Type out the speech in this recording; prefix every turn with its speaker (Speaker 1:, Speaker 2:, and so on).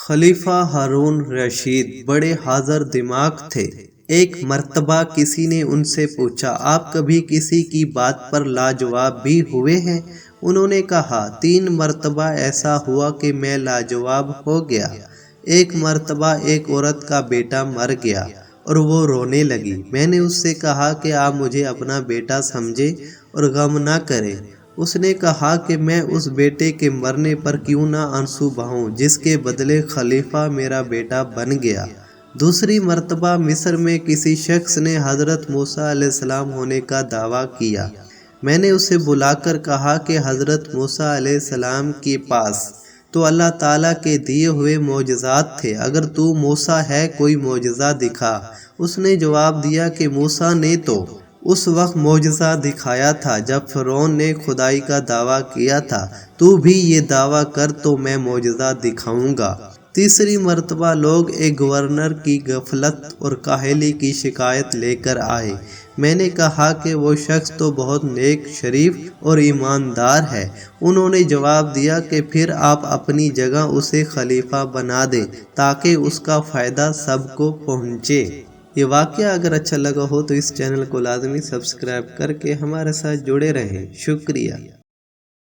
Speaker 1: खलीफा हारून रशीद बड़े हाजिर दिमाग थे। एक मर्तबा किसी ने उनसे पूछा, आप कभी किसी की बात पर लाजवाब भी हुए हैं? उन्होंने कहा, 3 मर्तबा ऐसा हुआ कि मैं लाजवाब हो गया। एक मर्तबा एक औरत का बेटा मर गया और वो रोने लगी। मैंने उससे कहा कि आप मुझे अपना बेटा समझे और गम ना करें। उसने कहा कि मैं उस बेटे के मरने पर क्यों ना आंसू बहाऊं, जिसके बदले खलीफा मेरा बेटा बन गया। दूसरी मर्तबा मिस्र में किसी शख्स ने हजरत मूसा अलैहिस्सलाम होने का दावा किया। मैंने उसे बुलाकर कहा कि हजरत मूसा अलैहिस्सलाम के पास तो अल्लाह ताला के दिए हुए मोजज़ात थे, अगर तू मूसा है कोई मोजज़ा दिखा। उसने जवाब दिया कि मूसा ने तो उस वक्त मोजज़ा दिखाया था जब फ़िरौन ने खुदाई का दावा किया था। तू भी ये दावा कर तो मैं मोजज़ा दिखाऊंगा। तीसरी मर्तबा लोग एक गवर्नर की गफलत और काहली की शिकायत लेकर आए। मैंने कहा कि वो शख्स तो बहुत नेक, शरीफ और ईमानदार है। उन्होंने जवाब दिया कि फिर आप अपनी जगह उसे खलीफा बना दें ताकि उसका फ़ायदा सबको पहुँचे। ये वाक़या अगर अच्छा लगा हो तो इस चैनल को लाजमी सब्सक्राइब करके हमारे साथ जुड़े रहें। शुक्रिया।